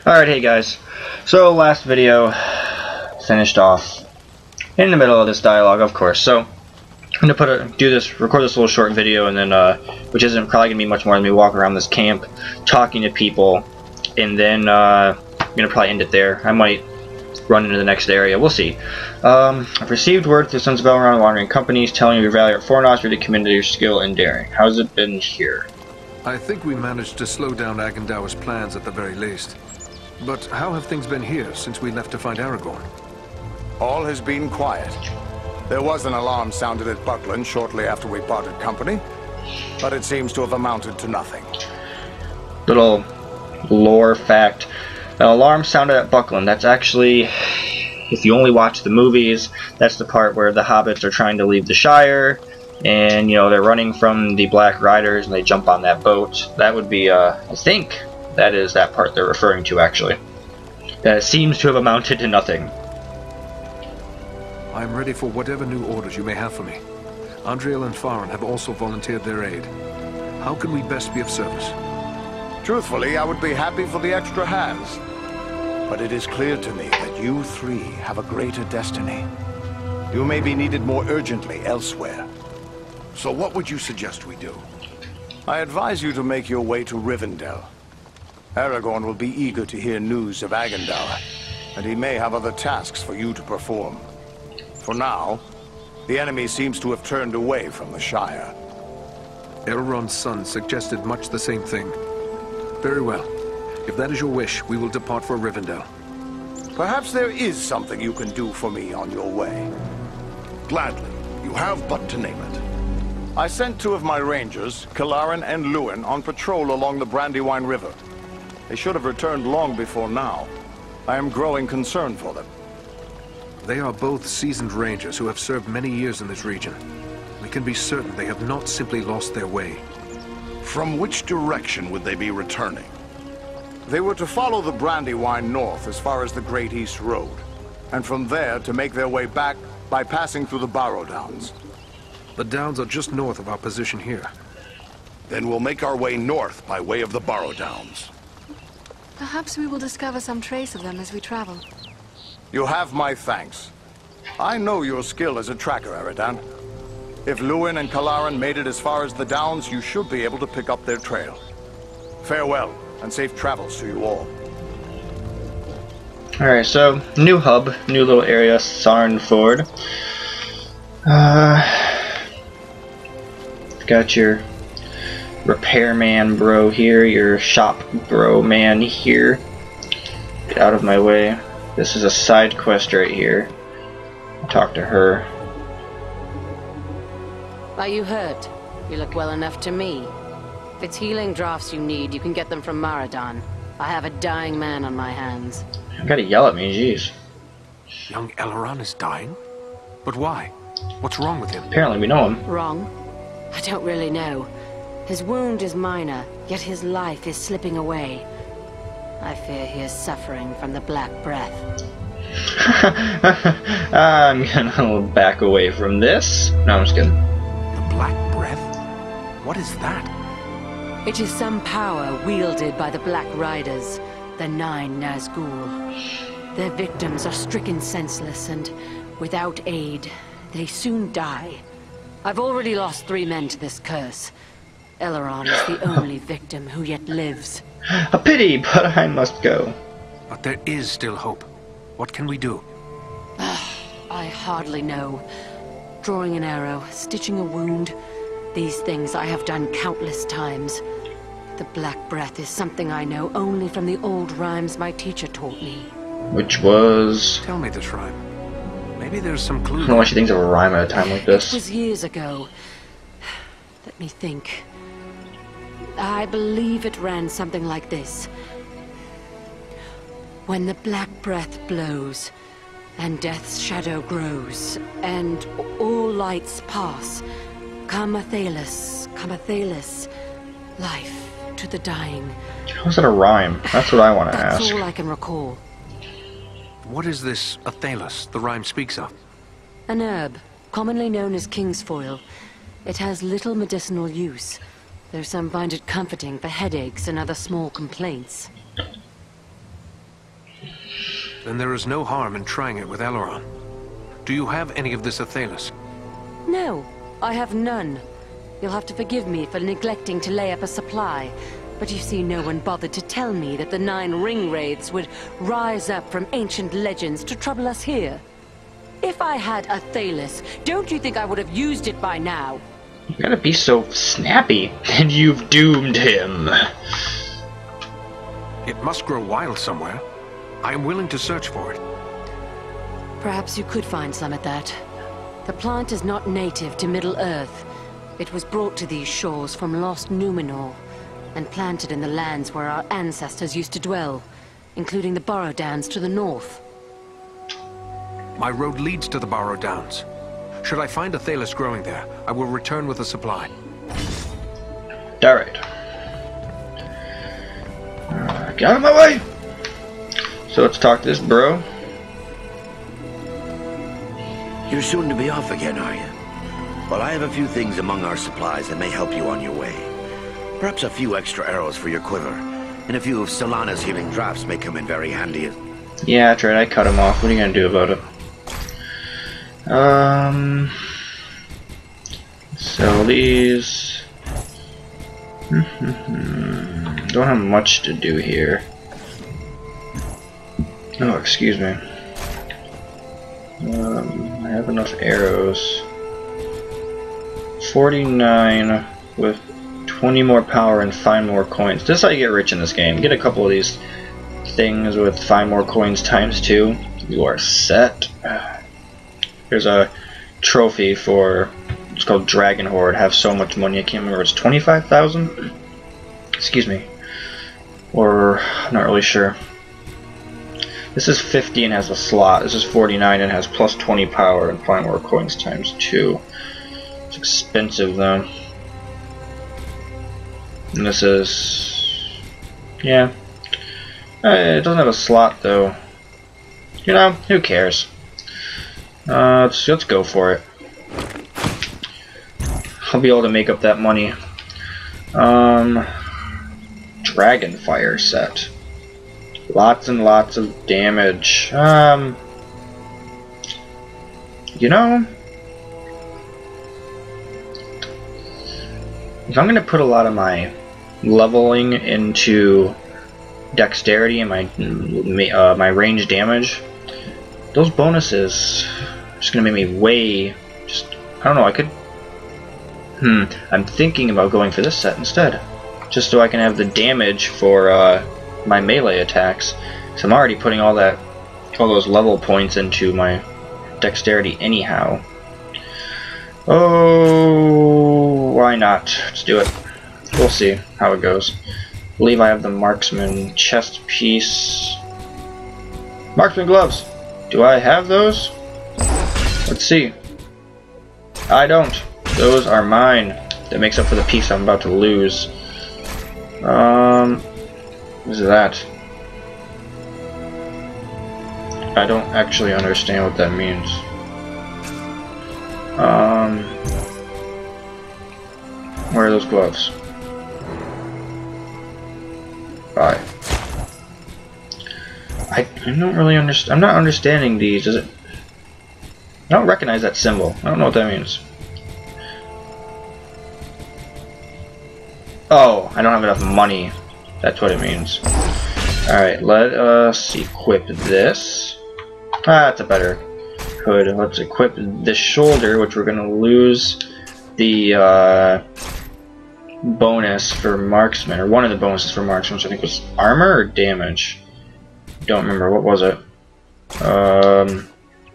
Alright, hey guys. So last video finished off in the middle of this dialogue, of course. So I'm gonna record this little short video, and then which isn't probably gonna be much more than me walk around this camp, talking to people, and then I'm gonna probably end it there. I might run into the next area. We'll see. I've received word through Sons of Elrond and wandering companies telling you your value at Forewarning to commend your skill and daring. How's it been here? I think we managed to slow down Agendaur's plans at the very least. But how have things been here since we left to find Aragorn? All has been quiet. There was an alarm sounded at Buckland shortly after we parted company, but it seems to have amounted to nothing. Little lore fact. An alarm sounded at Buckland. That's actually, if you only watch the movies, that's the part where the hobbits are trying to leave the Shire, and, you know, they're running from the Black Riders, and they jump on that boat. That would be, I think, that is that part they're referring to, actually. That seems to have amounted to nothing. I am ready for whatever new orders you may have for me. Andriel and Farin have also volunteered their aid. How can we best be of service? Truthfully, I would be happy for the extra hands. But it is clear to me that you three have a greater destiny. You may be needed more urgently elsewhere. So what would you suggest we do? I advise you to make your way to Rivendell. Aragorn will be eager to hear news of Agendaur, and he may have other tasks for you to perform. For now, the enemy seems to have turned away from the Shire. Elrond's son suggested much the same thing. Very well. If that is your wish, we will depart for Rivendell. Perhaps there is something you can do for me on your way. Gladly. You have but to name it. I sent two of my rangers, Kalarin and Luin, on patrol along the Brandywine River. They should have returned long before now. I am growing concerned for them. They are both seasoned rangers who have served many years in this region. We can be certain they have not simply lost their way. From which direction would they be returning? They were to follow the Brandywine north as far as the Great East Road, and from there to make their way back by passing through the Barrow Downs. The Downs are just north of our position here. Then we'll make our way north by way of the Barrow Downs. Perhaps we will discover some trace of them as we travel. You have my thanks. I know your skill as a tracker, Eridan. If Luin and Kalarin made it as far as the Downs, you should be able to pick up their trail. Farewell, and safe travels to you all. Alright, so, new hub, new little area, Sarnford. Got your repairman bro here, your shop bro man here. Get out of my way. This is a side quest right here. I'll talk to her. Are you hurt? You look well enough to me. If it's healing drafts you need, you can get them from Maradan. I have a dying man on my hands. You gotta yell at me, jeez. Young Elrond is dying? But why? What's wrong with him? Apparently we know him. Wrong? I don't really know. His wound is minor, yet his life is slipping away. I fear he is suffering from the Black Breath. I'm gonna back away from this. No, I'm just kidding. The Black Breath? What is that? It is some power wielded by the Black Riders, the Nine Nazgul. Their victims are stricken senseless, and without aid, they soon die. I've already lost 3 men to this curse. Elrond is the only victim who yet lives. A pity, but I must go. But there is still hope. What can we do? I hardly know. Drawing an arrow, stitching a wound. These things I have done countless times. The Black Breath is something I know only from the old rhymes my teacher taught me. Which was... Tell me this rhyme. Maybe there's some clue. I don't know why she thinks of a rhyme at a time like this. It was years ago. Let me think. I believe it ran something like this. When the Black Breath blows, and death's shadow grows, and all lights pass, come Athalis, life to the dying. How's that a rhyme? That's what I want to ask. That's all I can recall. What is this Athalis the rhyme speaks of? An herb, commonly known as kingsfoil. It has little medicinal use. Though some find it comforting for headaches and other small complaints. then there is no harm in trying it with Elrond. Do you have any of this Athelas? No, I have none. You'll have to forgive me for neglecting to lay up a supply. But you see, no one bothered to tell me that the 9 ring wraiths would rise up from ancient legends to trouble us here. If I had Athelas, don't you think I would have used it by now? You gotta be so snappy, and you've doomed him. It must grow wild somewhere. I am willing to search for it. Perhaps you could find some at that. The plant is not native to Middle-earth. It was brought to these shores from lost Numenor, and planted in the lands where our ancestors used to dwell, including the Burrow Downs to the north. My road leads to the Burrow Downs. Should I find Athelas growing there, I will return with a supply. Alright. Get out of my way! So let's talk to this bro. You're soon to be off again, are you? Well, I have a few things among our supplies that may help you on your way. Perhaps a few extra arrows for your quiver, and a few of Solana's healing drafts may come in very handy. Yeah, that's right, I cut him off. What are you gonna do about it? Sell these. Don't have much to do here. Oh, excuse me. I have enough arrows. 49 with 20 more power and 5 more coins. This is how you get rich in this game. Get a couple of these things with 5 more coins times 2. You are set. There's a trophy for, it's called Dragon Horde. Have so much money, I can't remember. It's 25,000? Excuse me. Or, I'm not really sure. This is 50 and has a slot. This is 49 and has plus 20 power and 5 more coins times 2. It's expensive though. And this is, yeah. It doesn't have a slot though. You know, who cares? Let's go for it. I'll be able to make up that money. Dragonfire set. Lots and lots of damage. You know, if I'm gonna put a lot of my leveling into dexterity and my range damage, those bonuses are just gonna make me way. I don't know. I could. I'm thinking about going for this set instead, just so I can have the damage for my melee attacks. So I'm already putting all those level points into my dexterity anyhow. Oh, why not? Let's do it. We'll see how it goes. I believe I have the marksman chest piece. Marksman gloves. Do I have those? Let's see. I don't. Those are mine. That makes up for the piece I'm about to lose. What is that? I don't actually understand what that means. Where are those gloves? Bye. I don't really understand. I'm not understanding these. Is it? I don't recognize that symbol. I don't know what that means. Oh, I don't have enough money. That's what it means. Alright, let us equip this. That's a better hood. Let's equip the shoulder, which we're going to lose the bonus for marksman, or one of the bonuses for marksman, which I think was armor or damage. Don't remember. What was it?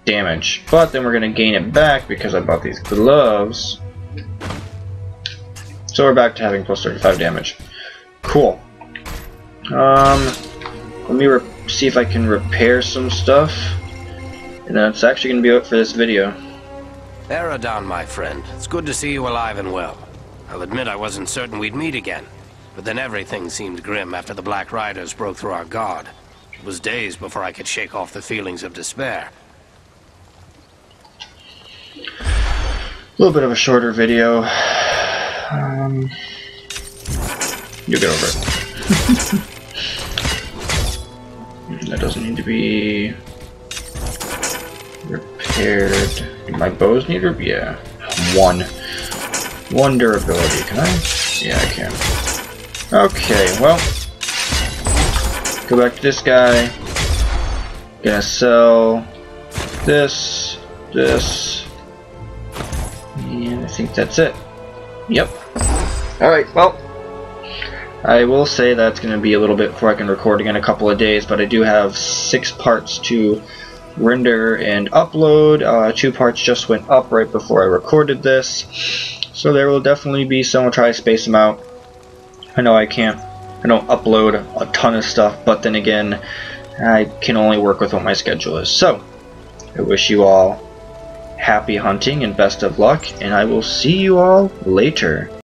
Damage. But then we're going to gain it back because I bought these gloves. So we're back to having plus 35 damage. Cool. Let me see if I can repair some stuff. And that's actually going to be it for this video. Eradan, my friend. It's good to see you alive and well. I'll admit I wasn't certain we'd meet again. But then everything seemed grim after the Black Riders broke through our guard. It was days before I could shake off the feelings of despair. A little bit of a shorter video. You'll get over it. That doesn't need to be repaired. Do my bows need to? Yeah. One durability. Can I? Yeah, I can. Okay, well. Go back to this guy. Gonna sell this, and I think that's it. Yep. Alright, well. I will say that's going to be a little bit before I can record again, a couple of days, but I do have 6 parts to render and upload. 2 parts just went up right before I recorded this, so there will definitely be some. I'll try to space them out. I know I don't upload a ton of stuff, but then again, I can only work with what my schedule is. So, I wish you all happy hunting and best of luck, and I will see you all later.